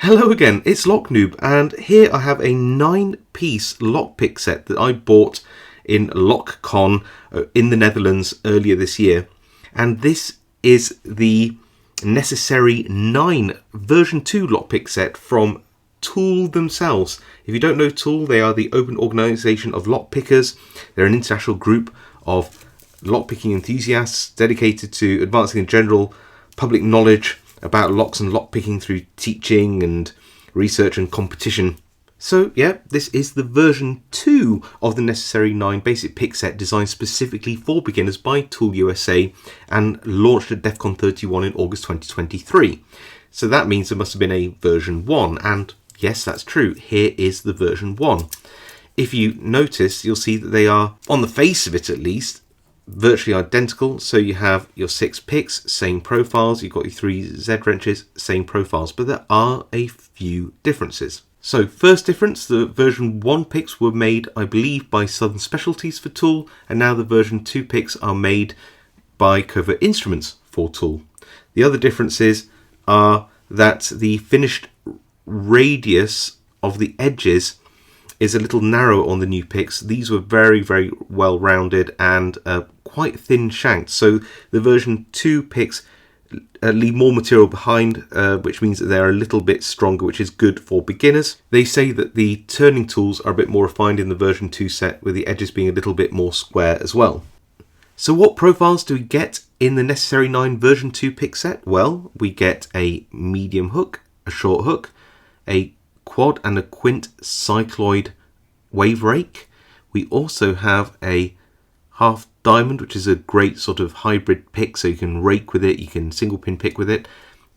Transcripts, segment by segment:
Hello again, it's Noob, and here I have a 9-piece lockpick set that I bought in LockCon in the Netherlands earlier this year. And this is the Necessary 9 version 2 lockpick set from TOOOL themselves. If you don't know TOOOL, they are the open organisation of lockpickers. They're an international group of lockpicking enthusiasts dedicated to advancing the general public knowledge about locks and lockpicking through teaching and research and competition. So yeah, this is the version 2 of the Necessary 9 basic pick set designed specifically for beginners by TOOOL USA and launched at DEF CON 31 in August 2023. So that means there must have been a version 1, and yes, that's true. Here is the version 1. If you notice, you'll see that they are, on the face of it at least, virtually identical. So you have your 6 picks, same profiles, you've got your 3 Z wrenches, same profiles, but there are a few differences. So first difference, the version 1 picks were made, I believe, by Southern Specialties for TOOOL, and now the version 2 picks are made by Covert Instruments for TOOOL. The other differences are that the finished radius of the edges is a little narrow on the new picks. These were very, very well rounded and quite thin shanked. So the version 2 picks leave more material behind, which means that they're a little bit stronger, which is good for beginners. They say that the turning tools are a bit more refined in the version 2 set, with the edges being a little bit more square as well. So what profiles do we get in the Necessary 9 version 2 pick set? Well, we get a medium hook, a short hook, a quad and a quint cycloid wave rake. We also have a half diamond, which is a great sort of hybrid pick, so you can rake with it, you can single pin pick with it,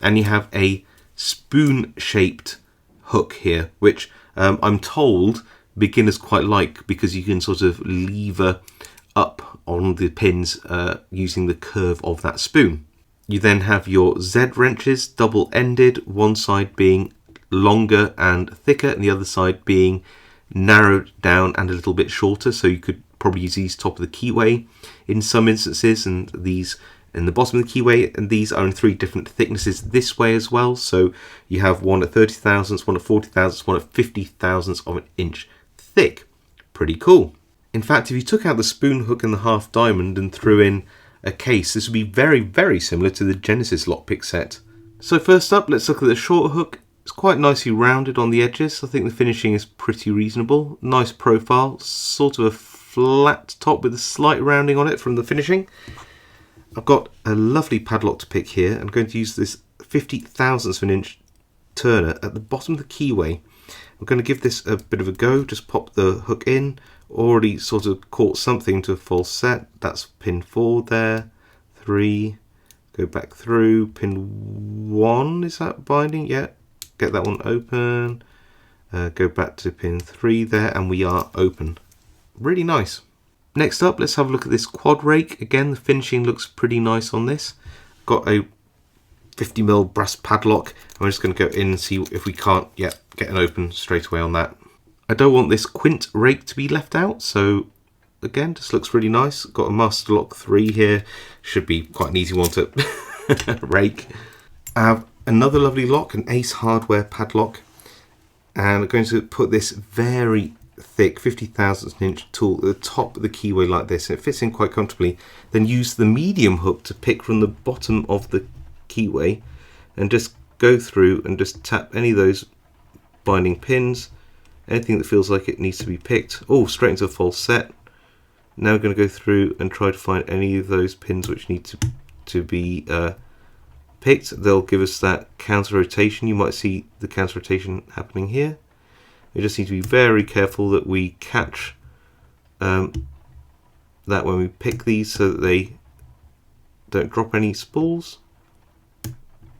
and you have a spoon shaped hook here, which I'm told beginners quite like because you can sort of lever up on the pins using the curve of that spoon. You then have your Z wrenches, double ended, one side being longer and thicker and the other side being narrowed down and a little bit shorter, so you could probably use these top of the keyway in some instances and these in the bottom of the keyway, and these are in 3 different thicknesses this way as well. So you have one at 30 thousandths, one at 40 thousandths, one at 50 thousandths of an inch thick. Pretty cool. In fact, if you took out the spoon hook and the half diamond and threw in a case, this would be very, very similar to the Genesis lockpick set. So first up, let's look at the short hook. It's quite nicely rounded on the edges. I think the finishing is pretty reasonable. Nice profile, sort of a flat top with a slight rounding on it from the finishing. I've got a lovely padlock to pick here. I'm going to use this 50 thousandths of an inch turner at the bottom of the keyway. I'm going to give this a bit of a go. Just pop the hook in. Already sort of caught something to a false set. That's pin 4 there. 3. Go back through. Pin 1. Is that binding? Yeah. Get that one open. Go back to pin 3 there, and we are open. Really nice. Next up, let's have a look at this quad rake. Again, the finishing looks pretty nice on this. Got a 50mm brass padlock. I'm just going to go in and see if we can't get an open straight away on that. I don't want this quint rake to be left out, so again, just looks really nice. Got a Master Lock 3 here. Should be quite an easy one to rake. I have another lovely lock, an Ace Hardware padlock, and I'm going to put this very thick 50 thousandths inch tool at the top of the keyway like this, and it fits in quite comfortably. Then use the medium hook to pick from the bottom of the keyway and just go through and just tap any of those binding pins, anything that feels like it needs to be picked. Oh, straight into a false set. Now we're going to go through and try to find any of those pins which need to be picked. They'll give us that counter rotation. You might see the counter rotation happening here. We just need to be very careful that we catch that when we pick these so that they don't drop any spools.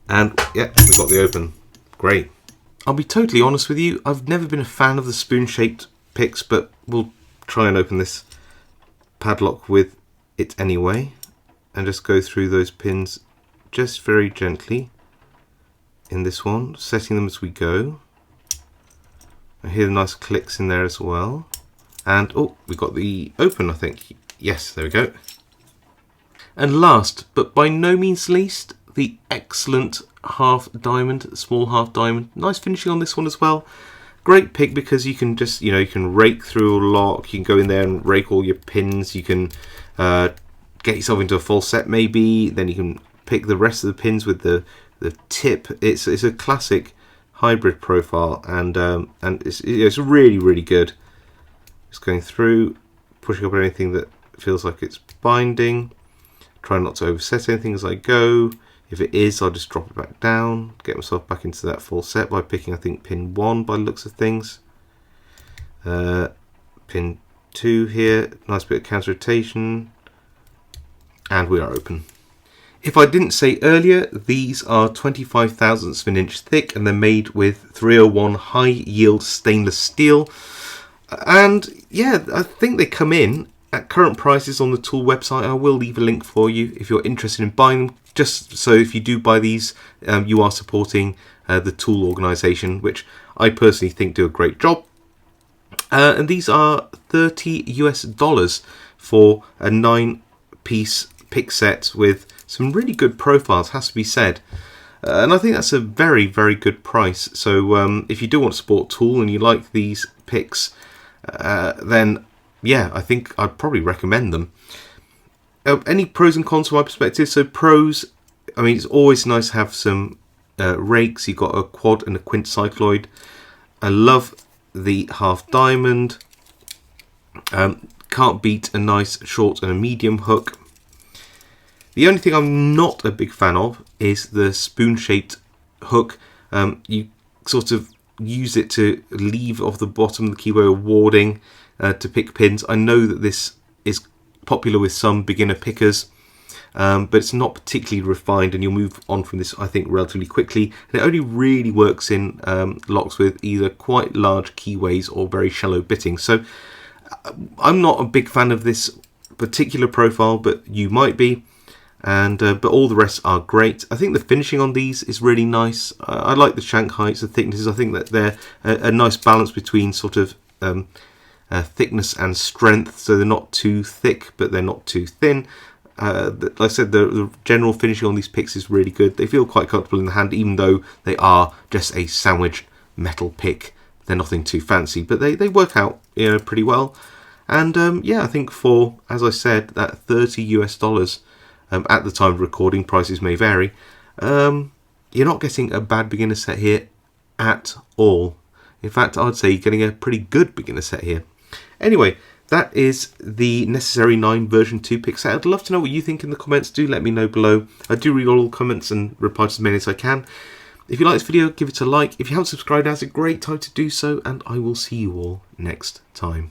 And yeah, we got the open. Great. I'll be totally honest with you, I've never been a fan of the spoon shaped picks, but we'll try and open this padlock with it anyway and just go through those pins just very gently in this one, setting them as we go. I hear the nice clicks in there as well. And oh, we got the open, I think. Yes, there we go. And last, but by no means least, the excellent half diamond, small half diamond. Nice finishing on this one as well. Great pick because you can just, you can rake through a lock. You can go in there and rake all your pins. You can get yourself into a full set maybe. Then you can pick the rest of the pins with the tip. It's a classic hybrid profile, and it's really, really good. Just going through, pushing up anything that feels like it's binding. Try not to overset anything as I go. If it is, I'll just drop it back down, get myself back into that full set by picking, I think, pin 1 by the looks of things. Pin 2 here, nice bit of counter rotation, and we are open. If I didn't say earlier, these are 25 thousandths of an inch thick, and they're made with 301 high yield stainless steel. And yeah, I think they come in at current prices on the TOOOL website. I will leave a link for you if you're interested in buying them. Just so if you do buy these, you are supporting the TOOOL organisation, which I personally think do a great job. And these are $30 US for a 9-piece pick set with some really good profiles, has to be said. And I think that's a very, very good price. So if you do want to support TOOOL and you like these picks, then yeah, I think I'd probably recommend them. Any pros and cons from my perspective? So pros, I mean, it's always nice to have some rakes. You've got a quad and a quint cycloid. I love the half diamond. Can't beat a nice short and a medium hook. The only thing I'm not a big fan of is the spoon-shaped hook. You sort of use it to leave off the bottom of the keyway or warding to pick pins. I know that this is popular with some beginner pickers, but it's not particularly refined, and you'll move on from this, I think, relatively quickly. And it only really works in locks with either quite large keyways or very shallow bitting. So I'm not a big fan of this particular profile, but you might be. And but all the rest are great. I think the finishing on these is really nice. I like the shank heights, the thicknesses. I think that they're a nice balance between sort of thickness and strength. So they're not too thick, but they're not too thin. Like I said, the general finishing on these picks is really good. They feel quite comfortable in the hand, even though they are just a sandwich metal pick. They're nothing too fancy, but they work out pretty well. And yeah, I think for, as I said, that $30 US. At the time of recording, prices may vary. You're not getting a bad beginner set here at all. In fact, I'd say you're getting a pretty good beginner set here. Anyway, that is the Necessary 9 version 2 pick set. I'd love to know what you think in the comments. Do let me know below. I do read all the comments and reply to as many as I can. If you like this video, give it a like. If you haven't subscribed, now's a great time to do so, and I will see you all next time.